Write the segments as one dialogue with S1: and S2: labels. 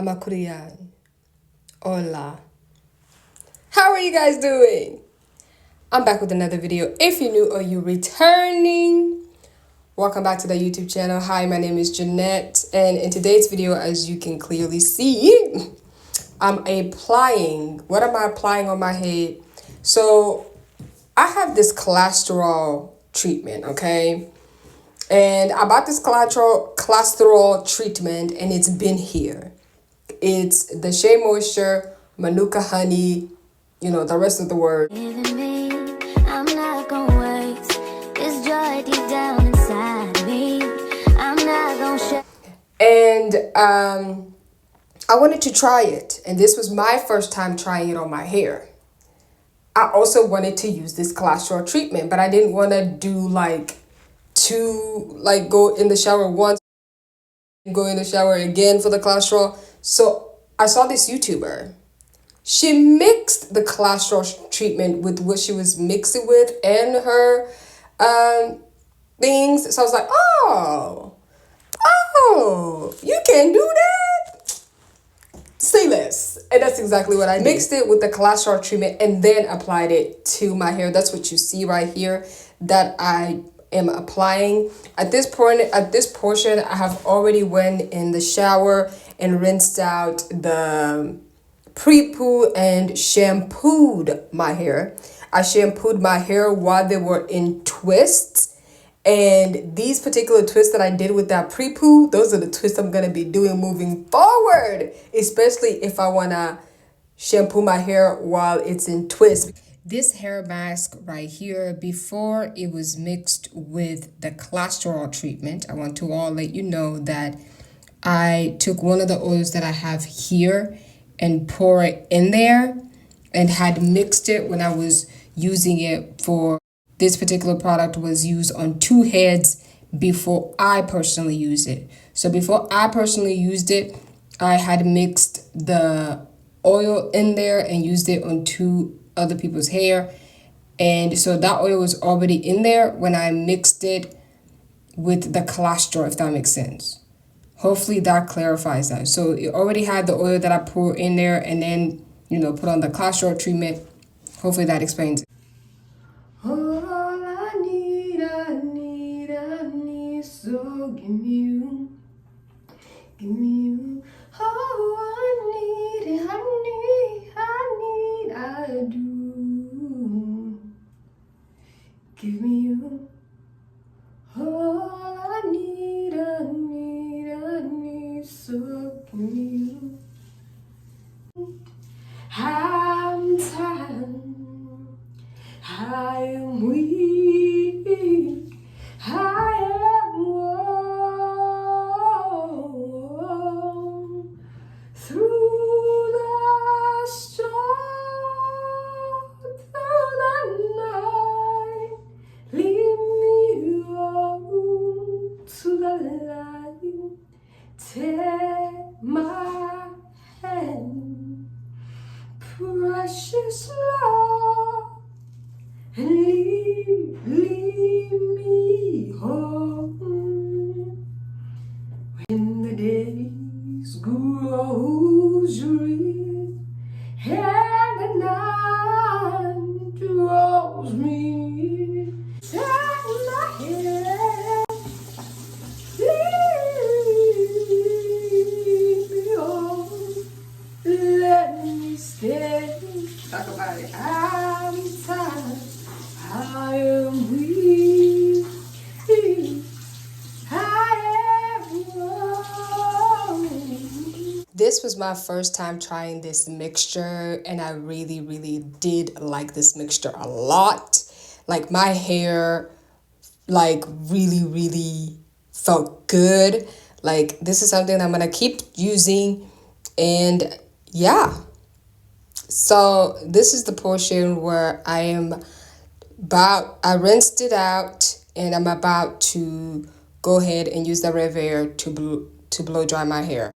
S1: Amakurian. Hola. How are you guys doing? I'm back with another video. If you're new or you're returning, welcome back to the YouTube channel. Hi, my name is Jeanette, and in today's video, as you can clearly see, I'm applying. What am I applying on my head? So I have this cholesterol treatment, okay? And I bought this cholesterol treatment, and it's been here. It's the Shea Moisture, Manuka Honey, the rest of the word. I'm not gonna waste this joy deep down inside me. I'm not gonna And I wanted to try it, and this was my first time trying it on my hair. I also wanted to use this cholesterol treatment, but I didn't want to do go in the shower once, go in the shower again for the cholesterol. So I saw this YouTuber. She mixed the cholesterol treatment with what she was mixing with and her things. So I was like, oh, you can do that? Say less. And that's exactly what I did. Mixed it with the cholesterol treatment and then applied it to my hair. That's what you see right here that I am applying. At this portion, I have already went in the shower and rinsed out the pre-poo and shampooed my hair. I shampooed my hair while they were in twists. And these particular twists that I did with that pre-poo, those are the twists I'm going to be doing moving forward, especially if I want to shampoo my hair while it's in twist. This hair mask right here, before it was mixed with the cholesterol treatment, I want to all let you know that I took one of the oils that I have here and pour it in there and had mixed it when I was using it for this particular product was used on 2 heads before I personally used it. So before I personally used it, I had mixed the oil in there and used it on 2 other people's hair. And so that oil was already in there when I mixed it with the cholesterol, if that makes sense. Hopefully that clarifies that. So it already had the oil that I poured in there and then, put on the cholesterol treatment. Hopefully that explains it. All I need, so give me you. Oh, I do. Give me you. All I need, so give me you. I'm tired. I am weak. I am worn through the storm, through the night. Lead me on to the light. Take my hand, precious Lord, and lead me home. When the days grow dreary and the night draws me, take my hand, lead me home, let me stay. Talk about it. I'm tired. I am weak. I am weak. This was my first time trying this mixture, and I really, really did like this mixture a lot. Like my hair, really, really felt good. Like this is something I'm gonna keep using, and yeah. So this is the portion where I rinsed it out and I'm about to go ahead and use the Revere to blow dry my hair.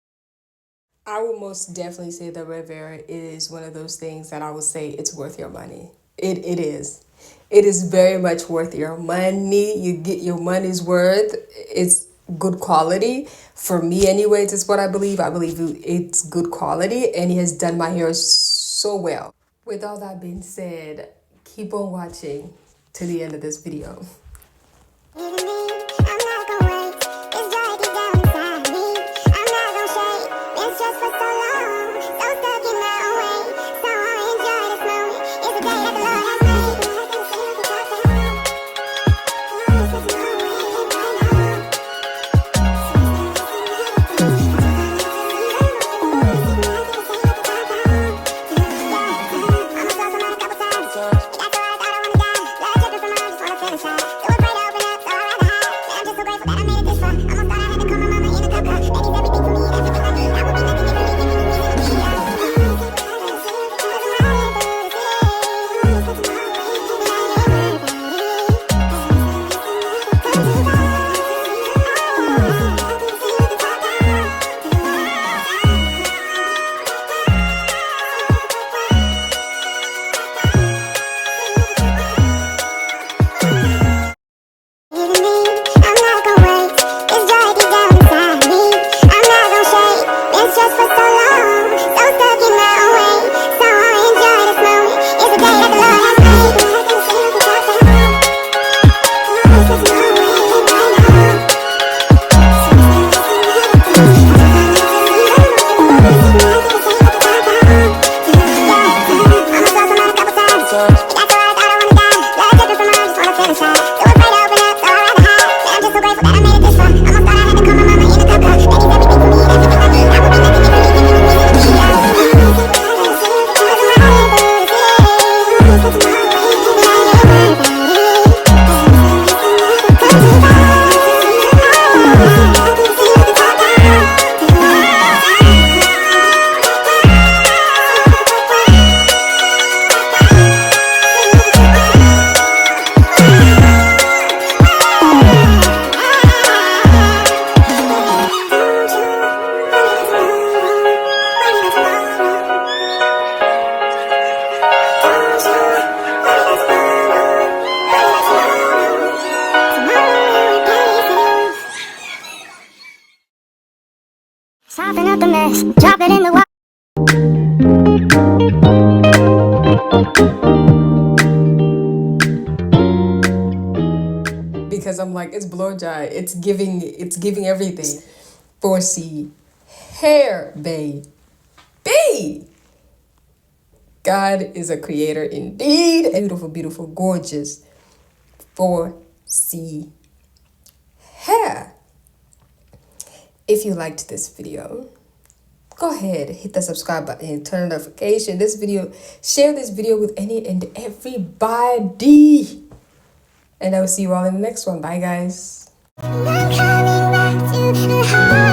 S1: I will most definitely say the Revere is one of those things that I would say it's worth your money. It is. It is very much worth your money. You get your money's worth. It's good quality. For me anyways, it's what I believe. I believe it's good quality, and he has done my hair so well. With all that being said, keep on watching to the end of this video.
S2: Soften up the mess, drop it in the water.
S1: Because I'm like, it's blow dry. It's giving everything. 4C hair, babe. God is a creator indeed. Beautiful, beautiful, gorgeous 4C hair. If you liked this video, go ahead, hit the subscribe button and turn on notification. Share this video with any and everybody. And I will see you all in the next one. Bye, guys.
S2: I'm coming back to the heart.